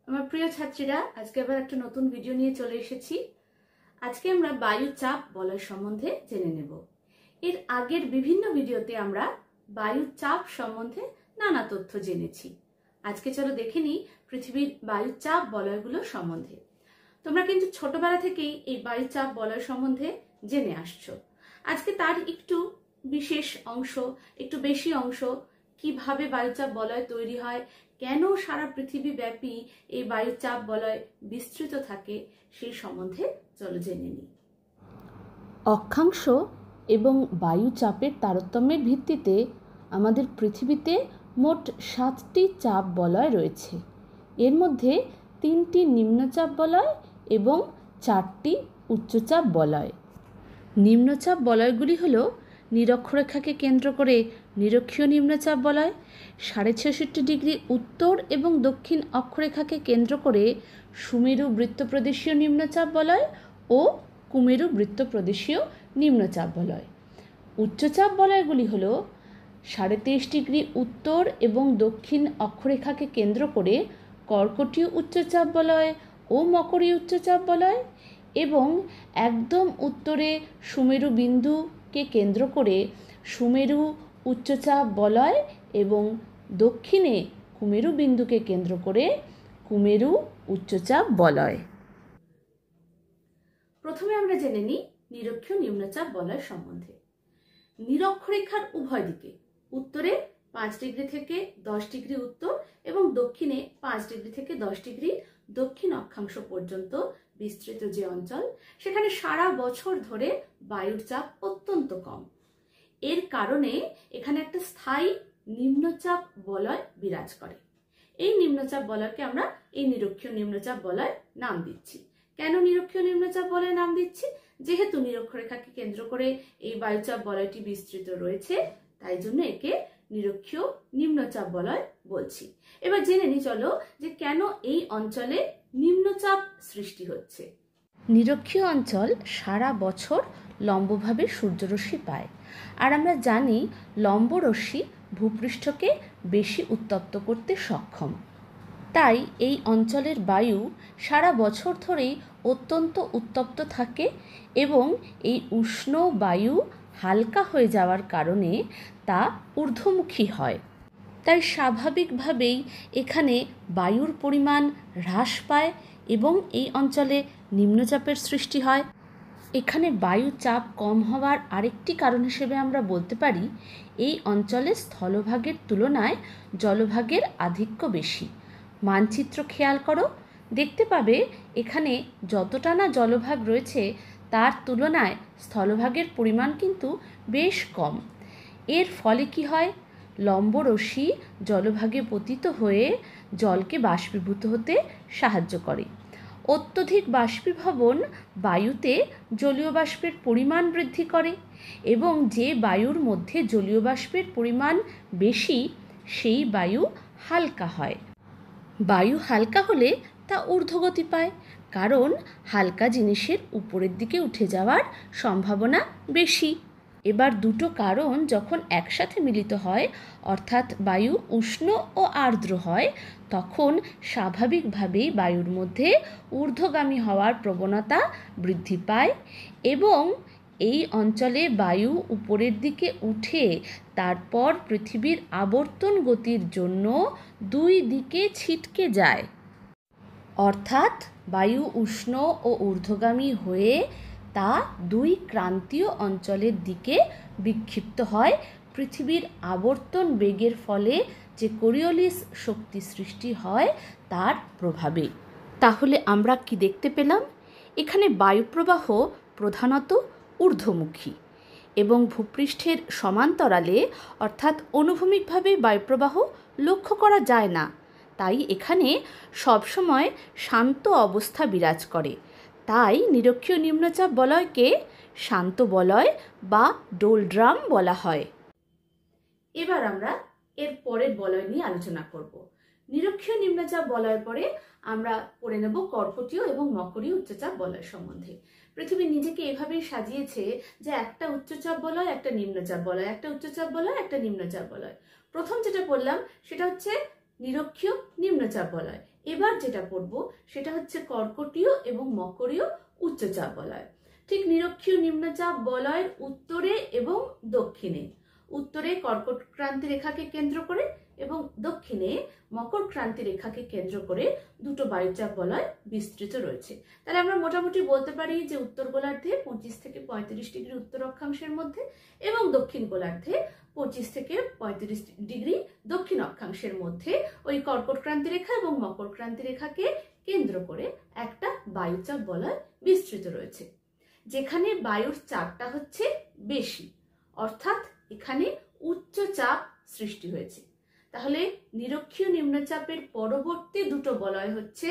আমার প্রিয় ছাত্রীরা, আজকে আবার একটা নতুন ভিডিও নিয়ে চলে এসেছি। আজকে আমরা বায়ু চাপ বলয় সম্বন্ধে জেনে নেব। এর আগের বিভিন্ন ভিডিওতে আমরা বায়ু চাপ সম্বন্ধে নানা তথ্য জেনেছি। আজকে চলো দেখে নিই পৃথিবীর বায়ু চাপ বলয়গুলো সম্বন্ধে। তোমরা কিন্তু ছোটবেলা থেকেই এই বায়ু চাপ বলয় সম্বন্ধে জেনে আসছো। আজকে তার একটু বিশেষ অংশ, একটু বেশি অংশ, কিভাবে বায়ুচাপ বলয় তৈরি হয়, কেন সারা পৃথিবী ব্যাপী এই বায়ুচাপ বলয় বিস্তৃত থাকে, সেই সম্বন্ধে চলো জেনে নিই। অক্ষাংশ এবং বায়ুচাপের তারতম্যের ভিত্তিতে আমাদের পৃথিবীতে মোট 7টি চাপ বলয় রয়েছে। এর মধ্যে 3টি নিম্নচাপ বলয় এবং 4টি উচ্চচাপ বলয়। নিম্নচাপ বলয়গুলি হল নিরক্ষরেখাকে কেন্দ্র করে নিরক্ষীয় নিম্নচাপ বলয়, 66.5 ডিগ্রি উত্তর এবং দক্ষিণ অক্ষরেখাকে কেন্দ্র করে সুমেরু বৃত্তপ্রদেশীয় নিম্নচাপ বলয় ও কুমেরু বৃত্তপ্রদেশীয় নিম্নচাপ বলয়। উচ্চচাপ বলয়গুলি হল 23.5 ডিগ্রি উত্তর এবং দক্ষিণ অক্ষরেখাকে কেন্দ্র করে কর্কটীয় উচ্চচাপ বলয় ও মকরীয় উচ্চচাপ বলয়, এবং একদম উত্তরে সুমেরু বিন্দুকে কেন্দ্র করে সুমেরু উচ্চচাপ বলয় এবং দক্ষিণে কুমেরু বিন্দুকে কেন্দ্র করে কুমেরু উচ্চচাপ বলয়। প্রথমে আমরা জেনে নিই নিরক্ষীয় নিম্নচাপ বলয় সম্বন্ধে। নিরক্ষরেখার উভয় দিকে, উত্তরে 5 ডিগ্রি থেকে 10 ডিগ্রি উত্তর এবং দক্ষিণে 5 ডিগ্রি থেকে 10 ডিগ্রি দক্ষিণ অক্ষাংশ পর্যন্ত বিস্তৃত যে অঞ্চল, সেখানে সারা বছর ধরে বায়ুর চাপ অত্যন্ত কম। এর কারণে এখানে একটা স্থায়ী নিম্নচাপ বলয় বিরাজ করে। এই নিম্নচাপ বলয়কে আমরা এই নিরক্ষীয় নিম্নচাপ বলয় নাম দিচ্ছি। কেন নিরক্ষীয় নিম্নচাপ বলয় নাম দিচ্ছি? যেহেতু নিরক্ষরেখাকে কেন্দ্র করে এই বায়ুচাপ বলয়টি বিস্তৃত রয়েছে, তাই জন্য একে নিরক্ষীয় নিম্নচাপ বলয় বলছি। এবার জেনে নি চলো যে কেন এই অঞ্চলে নিম্নচাপ সৃষ্টি হচ্ছে। নিরক্ষীয় অঞ্চল সারা বছর লম্বভাবে সূর্যরশ্মি পায়, আর আমরা জানি লম্বরশ্মি ভূপৃষ্ঠকে বেশি উত্তপ্ত করতে সক্ষম। তাই এই অঞ্চলের বায়ু সারা বছর ধরেই অত্যন্ত উত্তপ্ত থাকে এবং এই উষ্ণ বায়ু হালকা হয়ে যাওয়ার কারণে তা ঊর্ধ্বমুখী হয়। তাই স্বাভাবিকভাবেই এখানে বায়ুর পরিমাণ হ্রাস পায় এবং এই অঞ্চলে নিম্নচাপের সৃষ্টি হয়। এখানে বায়ু চাপ কম হওয়ার আরেকটি কারণ হিসেবে আমরা বলতে পারি এই অঞ্চলে স্থলভাগের তুলনায় জলভাগের আধিক্য বেশি। মানচিত্র খেয়াল করো, দেখতে পাবে এখানে যতটা না জলভাগ রয়েছে তার তুলনায় স্থলভাগের পরিমাণ কিন্তু বেশ কম। এর ফলে কি হয়? লম্বরশ্মি জলভাগে পতিত হয়ে জলকে বাষ্পীভূত হতে সাহায্য করে। অত্যধিক বাষ্পীভবন বায়ুতে জলীয় বাষ্পের পরিমাণ বৃদ্ধি করে এবং যে বায়ুর মধ্যে জলীয় বাষ্পের পরিমাণ বেশি সেই বায়ু হালকা হয়। বায়ু হালকা হলে তা ঊর্ধ্বগতি পায়, কারণ হালকা জিনিসের উপরের দিকে উঠে যাওয়ার সম্ভাবনা বেশি। এবার দুটো কারণ যখন একসাথে মিলিত হয়, অর্থাৎ বায়ু উষ্ণ ও আর্দ্র হয়, তখন স্বাভাবিকভাবেই বায়ুর মধ্যে ঊর্ধ্বগামী হওয়ার প্রবণতা বৃদ্ধি পায় এবং এই অঞ্চলে বায়ু উপরের দিকে উঠে তারপর পৃথিবীর আবর্তন গতির জন্য দুই দিকে ছিটকে যায়। অর্থাৎ বায়ু উষ্ণ ও ঊর্ধ্বগামী হয়ে তা দুই ক্রান্তীয় অঞ্চলের দিকে বিক্ষিপ্ত হয় পৃথিবীর আবর্তন বেগের ফলে যে কোরিওলিস শক্তি সৃষ্টি হয় তার প্রভাবে। তাহলে আমরা কি দেখতে পেলাম? এখানে বায়ুপ্রবাহ প্রধানত ঊর্ধ্বমুখী এবং ভূপৃষ্ঠের সমান্তরালে অর্থাৎ অনুভূমিকভাবে বায়ুপ্রবাহ লক্ষ্য করা যায় না। তাই এখানে সবসময় শান্ত অবস্থা বিরাজ করে। তাই নিরক্ষীয় নিম্নচাপ বলয়কে শান্ত বলয় বা ডোলড্রাম বলা হয়। এবার আমরা এর পরের বলয় নিয়ে আলোচনা করব। নিরক্ষীয় নিম্নচাপ বলয়ের পরে আমরা পড়ে নেব কর্কটীয় এবং মকরীয় উচ্চচাপ বলয় সম্বন্ধে। পৃথিবী নিজেকে এভাবেই সাজিয়েছে যে একটা উচ্চচাপ বলয়, একটা নিম্নচাপ বলয়, একটা উচ্চচাপ বলয়, একটা নিম্নচাপ বলয়। প্রথম যেটা বললাম সেটা হচ্ছে নিরক্ষীয় নিম্নচাপ বলয়। এবার যেটা পড়ব সেটা হচ্ছে কর্কটীয় এবং মকরীয় উচ্চচাপ বলয়। ঠিক নিরক্ষীয় নিম্নচাপ বলয়ের উত্তরে এবং দক্ষিণে, উত্তরে কর্কট ক্রান্তি রেখাকে কেন্দ্র করে এবং দক্ষিণে মকর ক্রান্তি রেখাকে কেন্দ্র করে দুটো বায়ুচাপ বলয় বিস্তৃত রয়েছে। তাহলে আমরা মোটামুটি বলতে পারি যে উত্তর গোলার্ধে 25 থেকে 35 ডিগ্রি উত্তর অক্ষাংশের মধ্যে এবং দক্ষিণ গোলার্ধে 25 থেকে 35 ডিগ্রি দক্ষিণ অক্ষাংশের মধ্যে ওই কর্কট ক্রান্তি রেখা এবং মকর ক্রান্তি রেখাকে কেন্দ্র করে একটা বায়ুচাপ বলয় বিস্তৃত রয়েছে, যেখানে বায়ুর চাপটা হচ্ছে বেশি, অর্থাৎ এখানে উচ্চচাপ সৃষ্টি হয়েছে। তাহলে নিরক্ষীয় নিম্নচাপের পরবর্তী দুটো বলয় হচ্ছে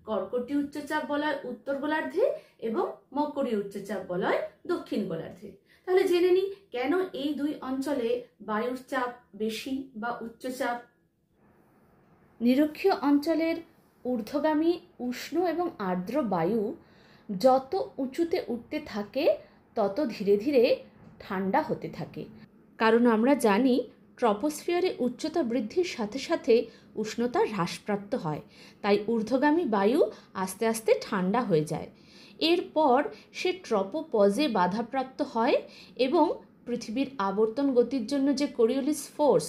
কর্কটীয় উচ্চচাপ বলয় উত্তর গোলার্ধে এবং মকরীয় উচ্চচাপ বলয় দক্ষিণ গোলার্ধে। তাহলে জেনে নিই কেন এই দুই অঞ্চলে বায়ুর চাপ বেশি বা উচ্চচাপ। নিরক্ষীয় অঞ্চলের ঊর্ধ্বগামী উষ্ণ এবং আর্দ্র বায়ু যত উঁচুতে উঠতে থাকে তত ধীরে ধীরে ঠান্ডা হতে থাকে, কারণ আমরা জানি ট্রপোস্ফিয়ারে উচ্চতা বৃদ্ধির সাথে সাথে উষ্ণতা হ্রাসপ্রাপ্ত হয়, তাই ঊর্ধ্বগামী বায়ু আস্তে আস্তে ঠান্ডা হয়ে যায়। এরপর সে ট্রপোপজে বাধাপ্রাপ্ত হয় এবং পৃথিবীর আবর্তন গতির জন্য যে কোরিওলিস ফোর্স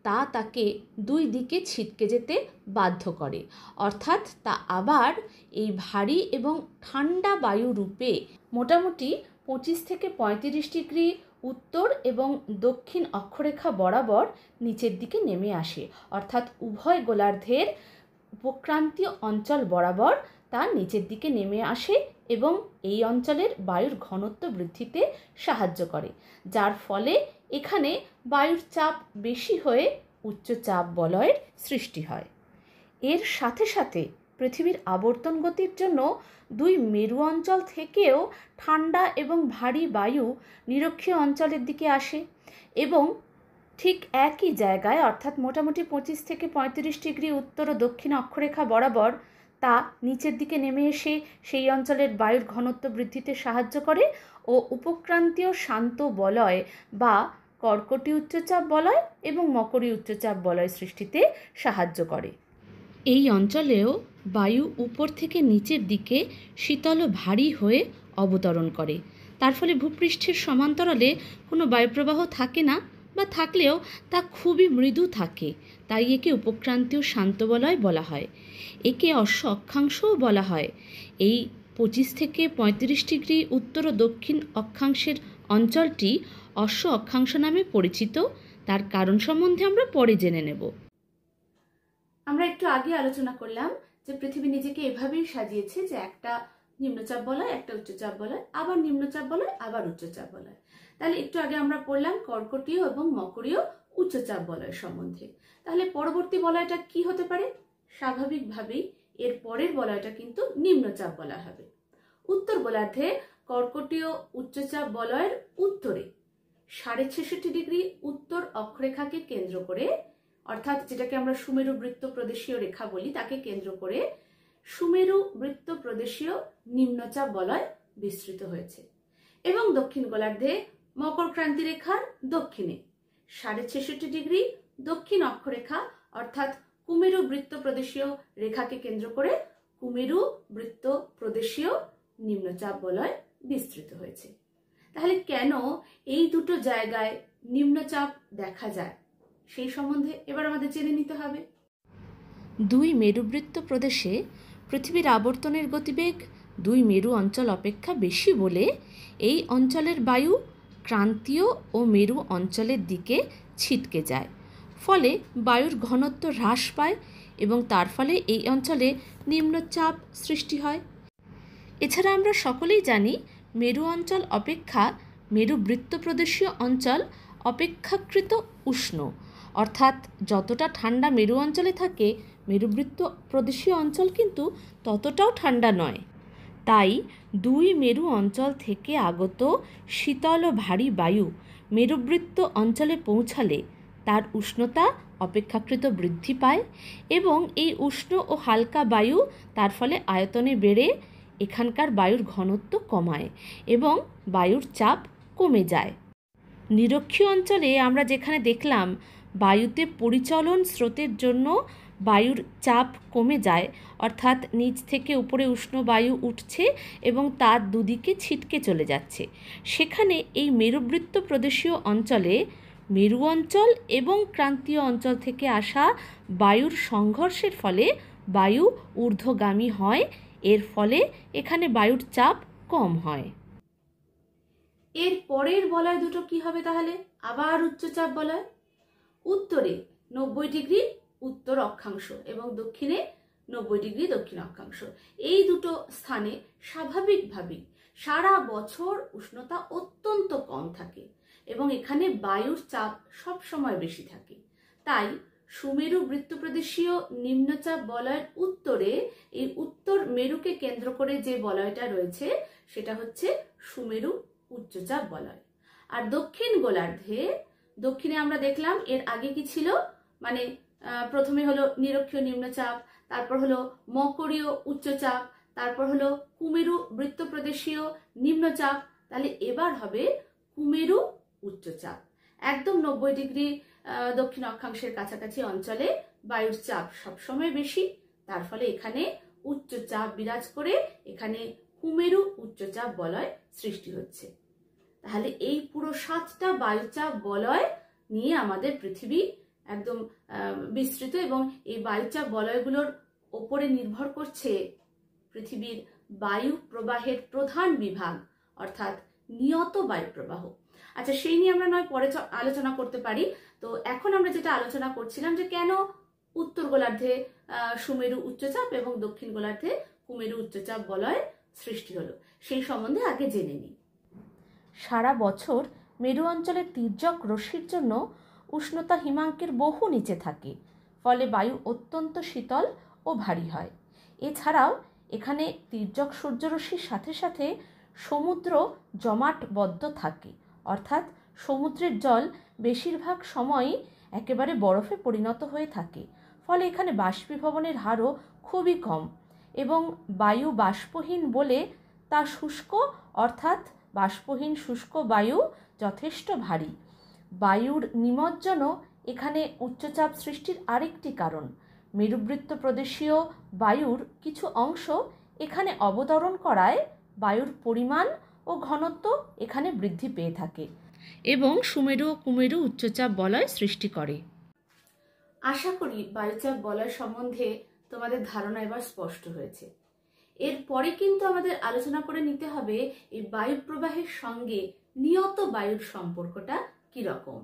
তা তাকে দুই দিকে ছিটকে যেতে বাধ্য করে, অর্থাৎ তা আবার এই ভারী এবং ঠান্ডা বায়ু রূপে মোটামুটি 25 থেকে 35 ডিগ্রি উত্তর এবং দক্ষিণ অক্ষরেখা বরাবর নিচের দিকে নেমে আসে, অর্থাৎ উভয় গোলার্ধের উপক্রান্তীয় অঞ্চল বরাবর তা নিচের দিকে নেমে আসে এবং এই অঞ্চলের বায়ুর ঘনত্ব বৃদ্ধিতে সাহায্য করে, যার ফলে এখানে বায়ুর চাপ বেশি হয়ে উচ্চচাপ বলয়ের সৃষ্টি হয়। এর সাথে সাথে পৃথিবীর আবর্তন গতির জন্য দুই মেরু অঞ্চল থেকেও ঠান্ডা এবং ভারী বায়ু নিরক্ষীয় অঞ্চলের দিকে আসে এবং ঠিক একই জায়গায়, অর্থাৎ মোটামুটি 25 থেকে 35 ডিগ্রি উত্তর ও দক্ষিণ অক্ষরেখা বরাবর তা নিচের দিকে নেমে এসে সেই অঞ্চলের বায়ুর ঘনত্ব বৃদ্ধিতে সাহায্য করে ও উপক্রান্তীয় শান্ত বলয় বা কর্কটীয় উচ্চচাপ বলয় এবং মকরীয় উচ্চচাপ বলয় সৃষ্টিতে সাহায্য করে। এই অঞ্চলেও বায়ু উপর থেকে নিচের দিকে শীতল ও ভারী হয়ে অবতরণ করে, তার ফলে ভূপৃষ্ঠের সমান্তরালে কোনো বায়ুপ্রবাহ থাকে না বা থাকলেও তা খুবই মৃদু থাকে, তাই একে উপক্রান্তীয় শান্ত বলয় বলা হয়। একে অশ্ব অক্ষাংশও বলা হয়। এই 25 থেকে 35 ডিগ্রি উত্তর ও দক্ষিণ অক্ষাংশের অঞ্চলটি অশ্ব অক্ষাংশ নামে পরিচিত। তার কারণ সম্বন্ধে আমরা পরে জেনে নেব। আমরা একটু আগে আলোচনা করলাম যে পৃথিবী নিজেকে এভাবেই সাজিয়েছে যে একটা নিম্নচাপ বলয়, একটা উচ্চচাপ বলয়, আবার নিম্নচাপ বলয়, আবার উচ্চচাপ বলয়। তাহলে একটু আগে আমরা পড়লাম কর্কটীয় এবং মকরীয় উচ্চচাপ বলয় সম্বন্ধে। তাহলে পরবর্তী বলয়টা কি হতে পারে? স্বাভাবিকভাবেই এর পরের বলয়টা কিন্তু নিম্নচাপ বলয় হবে। উত্তর গোলার্ধে কর্কটীয় উচ্চচাপ বলয়ের উত্তরে 66.5 ডিগ্রি উত্তর অক্ষরেখাকে কেন্দ্র করে, অর্থাৎ যেটাকে আমরা সুমেরু বৃত্ত প্রদেশীয় রেখা বলি, তাকে কেন্দ্র করে সুমেরু বৃত্ত প্রদেশীয় নিম্নচাপ বলয় বিস্তৃত হয়েছে এবং দক্ষিণ গোলার্ধে মকর ক্রান্তি রেখার দক্ষিণে 66.5 ডিগ্রি দক্ষিণ অক্ষরেখা অর্থাৎ কুমেরু বৃত্ত প্রদেশীয় রেখাকে কেন্দ্র করে কুমেরু বৃত্ত প্রদেশীয় নিম্নচাপ বলয় বিস্তৃত হয়েছে। তাহলে কেন এই দুটো জায়গায় নিম্নচাপ দেখা যায় সেই সম্বন্ধে এবার আমাদের জেনে নিতে হবে। দুই মেরুবৃত্ত প্রদেশে পৃথিবীর আবর্তনের গতিবেগ দুই মেরু অঞ্চল অপেক্ষা বেশি বলে এই অঞ্চলের বায়ু ক্রান্তীয় ও মেরু অঞ্চলের দিকে ছিটকে যায়, ফলে বায়ুর ঘনত্ব হ্রাস পায় এবং তার ফলে এই অঞ্চলে নিম্নচাপ সৃষ্টি হয়। এছাড়া আমরা সকলেই জানি মেরু অঞ্চল অপেক্ষা মেরু বৃত্ত প্রদেশীয় অঞ্চল অপেক্ষাকৃত উষ্ণ, অর্থাৎ যতটা ঠান্ডা মেরু অঞ্চলে থাকে মেরুবৃত্ত প্রদেশীয় অঞ্চল কিন্তু ততটাও ঠান্ডা নয়। তাই দুই মেরু অঞ্চল থেকে আগত শীতল ও ভারী বায়ু মেরুবৃত্ত অঞ্চলে পৌঁছালে তার উষ্ণতা অপেক্ষাকৃত বৃদ্ধি পায় এবং এই উষ্ণ ও হালকা বায়ু তার ফলে আয়তনে বেড়ে এখানকার বায়ুর ঘনত্ব কমায় এবং বায়ুর চাপ কমে যায়। নিরক্ষীয় অঞ্চলে আমরা যেখানে দেখলাম বায়ুতে পরিচলন স্রোতের জন্য বায়ুর চাপ কমে যায়, অর্থাৎ নিচ থেকে উপরে উষ্ণ বায়ু উঠছে এবং তার দুদিকে ছিটকে চলে যাচ্ছে, সেখানে এই মেরুবৃত্ত প্রদেশীয় অঞ্চলে মেরু অঞ্চল এবং ক্রান্তীয় অঞ্চল থেকে আসা বায়ুর সংঘর্ষের ফলে বায়ু ঊর্ধ্বগামী হয়। এর ফলে এখানে বায়ুর চাপ কম হয়। এর পরের বলয় দুটো কি হবে তাহলে? আবার উচ্চচাপ বলয়। উত্তরে 90 ডিগ্রি উত্তর অক্ষাংশ এবং দক্ষিণে 90 ডিগ্রি দক্ষিণ অক্ষাংশ, এই দুটো স্থানে স্বাভাবিকভাবেই সারা বছর উষ্ণতা অত্যন্ত কম থাকে এবং এখানে বায়ুর চাপ সব সময় বেশি থাকে। তাই সুমেরু বৃত্তপ্রদেশীয় নিম্নচাপ বলয়ের উত্তরে, এই উত্তর মেরুকে কেন্দ্র করে যে বলয়টা রয়েছে সেটা হচ্ছে সুমেরু উচ্চচাপ বলয়। আর দক্ষিণ গোলার্ধে, দক্ষিণে আমরা দেখলাম এর আগে কি ছিল, মানে প্রথমে হলো নিরক্ষীয় নিম্নচাপ, তারপর হলো মকরীয় উচ্চচাপ, তারপর হলো কুমেরু বৃত্তপ্রদেশীয় নিম্নচাপ। তাহলে এবার হবে কুমেরু উচ্চচাপ। একদম 90 ডিগ্রি দক্ষিণ অক্ষাংশের কাছাকাছি অঞ্চলে বায়ুর চাপ সবসময় বেশি, তার ফলে এখানে উচ্চচাপ বিরাজ করে এখানে কুমেরু উচ্চচাপ বলয় সৃষ্টি হচ্ছে। তাহলে এই পুরো 7টা বায়ুচাপ বলয় নিয়ে আমাদের পৃথিবী একদম বিস্তৃত, এবং এই বায়ুচাপ বলয়গুলোর ওপরে নির্ভর করছে পৃথিবীর বায়ু প্রবাহের প্রধান বিভাগ, অর্থাৎ নিয়ত বায়ু প্রবাহ। আচ্ছা, সেই নিয়ে আমরা নয় পরে আলোচনা করতে পারি। তো এখন আমরা যেটা আলোচনা করছিলাম যে কেন উত্তর গোলার্ধে সুমেরু উচ্চচাপ এবং দক্ষিণ গোলার্ধে কুমেরু উচ্চচাপ বলয় সৃষ্টি হলো, সেই সম্বন্ধে আগে জেনে নিই। সারা বছর মেরু অঞ্চলে তির্যক রশ্মির জন্য উষ্ণতা হিমাঙ্কের বহু নিচে থাকে, ফলে বায়ু অত্যন্ত শীতল ও ভারী হয়। এছাড়াও এখানে তির্যক সূর্যরশ্মির সাথে সাথে সমুদ্র জমাটবদ্ধ থাকে, অর্থাৎ সমুদ্রের জল বেশিরভাগ সময়ই একেবারে বরফে পরিণত হয়ে থাকে, ফলে এখানে বাষ্পীভবনের হারও খুবই কম এবং বায়ু বাষ্পহীন বলে তা শুষ্ক, অর্থাৎ বাষ্পহীন শুষ্ক বায়ু যথেষ্ট ভারী। বায়ুর নিমজ্জনও এখানে উচ্চচাপ সৃষ্টির আরেকটি কারণ। মেরুবৃত্ত প্রদেশীয় বায়ুর কিছু অংশ এখানে অবতরণ করায় বায়ুর পরিমাণ ও ঘনত্ব এখানে বৃদ্ধি পেয়ে থাকে এবং সুমেরু ও কুমেরু উচ্চচাপ বলয় সৃষ্টি করে। আশা করি বায়ুচাপ বলয় সম্বন্ধে তোমাদের ধারণা এবার স্পষ্ট হয়েছে। এরপরে কিন্তু আমাদের আলোচনা করে নিতে হবে এই বায়ু প্রবাহের সঙ্গে নিয়ত বায়ুর সম্পর্কটা কিরকম,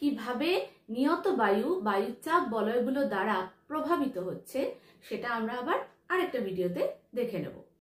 কিভাবে নিয়ত বায়ু বায়ুচাপ বলয়গুলো দ্বারা প্রভাবিত হচ্ছে, সেটা আমরা আবার আরেকটা ভিডিওতে দেখে নেব।